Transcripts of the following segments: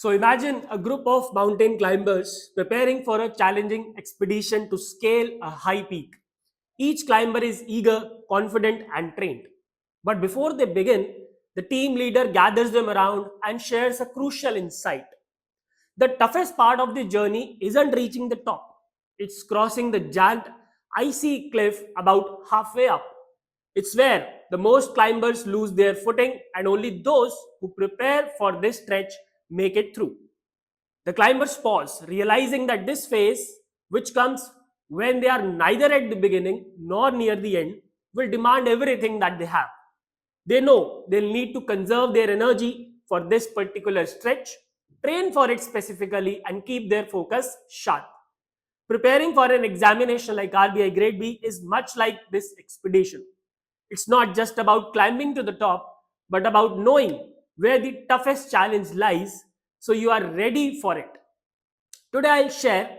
So imagine a group of mountain climbers preparing for a challenging expedition to scale a high peak. Each climber is eager, confident, and trained. But before they begin, the team leader gathers them around and shares a crucial insight. The toughest part of the journey isn't reaching the top, it's crossing the jagged, icy cliff about halfway up. It's where the most climbers lose their footing, and only those who prepare for this stretch make it through. The climbers pause, realizing that this phase, which comes when they are neither at the beginning nor near the end, will demand everything that they have. They know they'll need to conserve their energy for this particular stretch, train for it specifically, and keep their focus sharp. Preparing for an examination like RBI Grade B is much like this expedition. It's not just about climbing to the top, but about knowing where the toughest challenge lies so you are ready for it. Today I'll share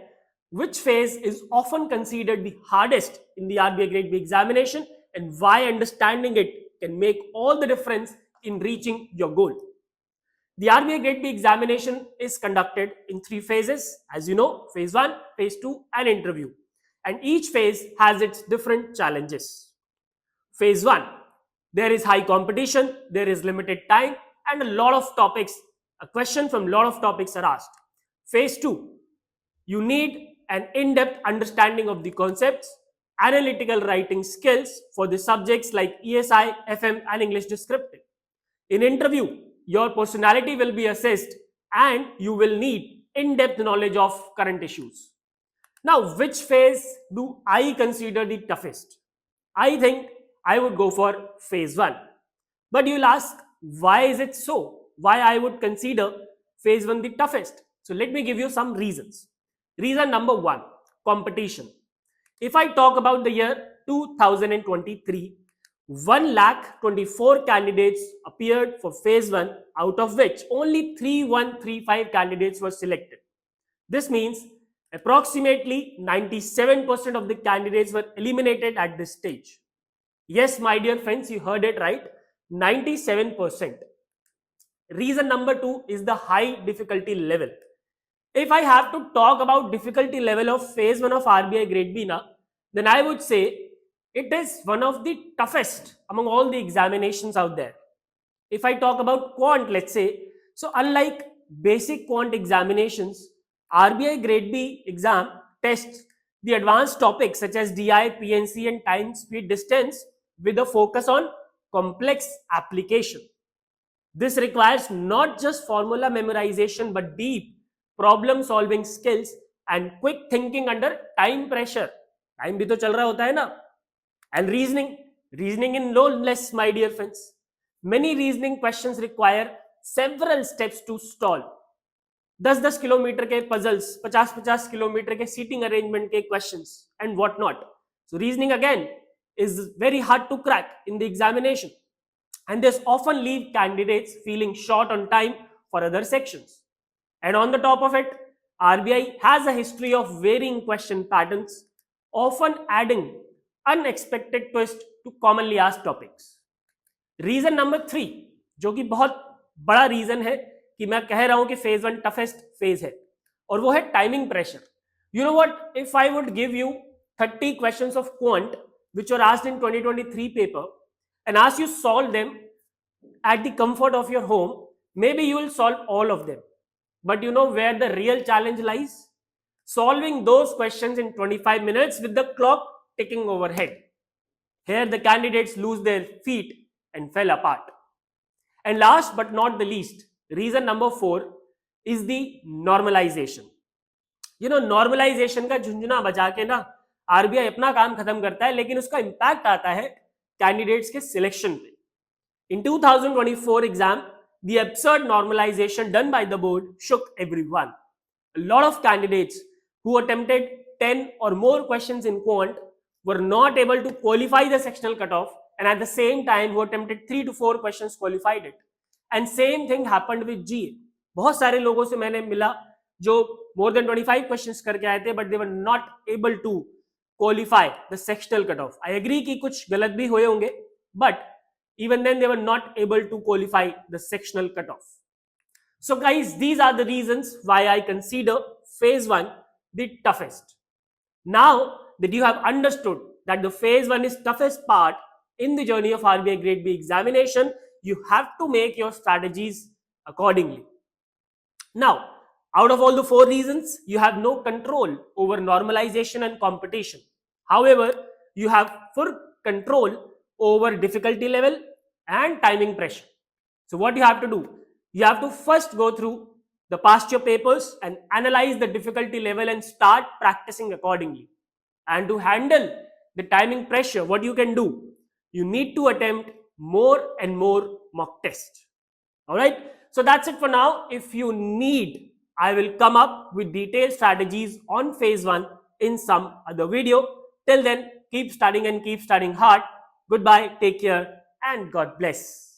which phase is often considered the hardest in the RBI Grade B examination and why understanding it can make all the difference in reaching your goal. The RBI Grade B examination is conducted in 3 phases, as you know, phase 1, phase 2 and interview. And each phase has its different challenges. Phase 1, there is high competition, there is limited time and a lot of topics, a question from a lot of topics are asked. Phase 2, you need an in-depth understanding of the concepts, analytical writing skills for the subjects like ESI, FM and English descriptive. In interview, your personality will be assessed and you will need in-depth knowledge of current issues. Now, which phase do I consider the toughest? I think I would go for phase 1. But you'll ask, why is it so? Why I would consider phase 1 the toughest? So let me give you some reasons. Reason number 1, competition. If I talk about the year 2023, 1,24,000 candidates appeared for phase 1, out of which only 3,135 candidates were selected. This means approximately 97% of the candidates were eliminated at this stage. Yes, my dear friends, you heard it right, 97%. Reason number 2 is the high difficulty level. If I have to talk about difficulty level of phase 1 of RBI Grade B now, then I would say it is one of the toughest among all the examinations out there. If I talk about quant, let's say, so unlike basic quant examinations, RBI Grade B exam tests the advanced topics such as DI, PNC and time, speed, distance with a focus on complex application. This requires not just formula memorization but deep problem solving skills and quick thinking under time pressure. Time bhi to chal raha hota hai na. And reasoning in no less, my dear friends. Many reasoning questions require several steps to solve. 10-10 kilometre के puzzles, 50-50 kilometre के seating arrangement के questions and what not. So reasoning again is very hard to crack in the examination, and this often leave candidates feeling short on time for other sections. And on the top of it, RBI has a history of varying question patterns, often adding unexpected twist to commonly asked topics. Reason number 3, जो कि बहुत बड़ा reason है कि मैं कह रहा हूं कि phase 1 toughest phase है, और वो है timing pressure. You know what? If I would give you 30 questions of quant which were asked in 2023 paper and ask you solve them at the comfort of your home, maybe you will solve all of them. But you know where the real challenge lies? Solving those questions in 25 minutes with the clock ticking overhead. Here the candidates lose their feet and fell apart. And last but not the least, reason number 4 is the normalization. You know, normalization का झुंझुना बजा के ना RBI अपना काम खत्म करता है, लेकिन उसका इम्पैक्ट आता है कैंडिडेट्स के सिलेक्शन पे. In 2024 exam, the absurd normalization done by the board shook everyone. A lot of candidates who attempted 10 or more questions in quant were not able to qualify the sectional cutoff, and at the same time who attempted 3 to 4 questions qualified it. And same thing happened with GA. बहुत सारे लोगों से मैंने मिला जो more than 25 questions करके आए थे, but they were not able to qualify the sectional cutoff. I agree कि कुछ गलत भी हुए होंगे, but even then they were not able to qualify the sectional cutoff. So guys, these are the reasons why I consider phase 1 the toughest. Now that you have understood that the phase 1 is toughest part in the journey of RBI Grade B examination, you have to make your strategies accordingly. Now, out of all the 4 reasons, you have no control over normalization and competition. However, you have full control over difficulty level and timing pressure. So what you have to do? You have to first go through the past year papers and analyze the difficulty level and start practicing accordingly. And to handle the timing pressure, what you can do? You need to attempt more and more mock tests. All right. So that's it for now. If you need, I will come up with detailed strategies on phase 1 in some other video. Till then, keep studying and keep studying hard. Goodbye, take care, and God bless.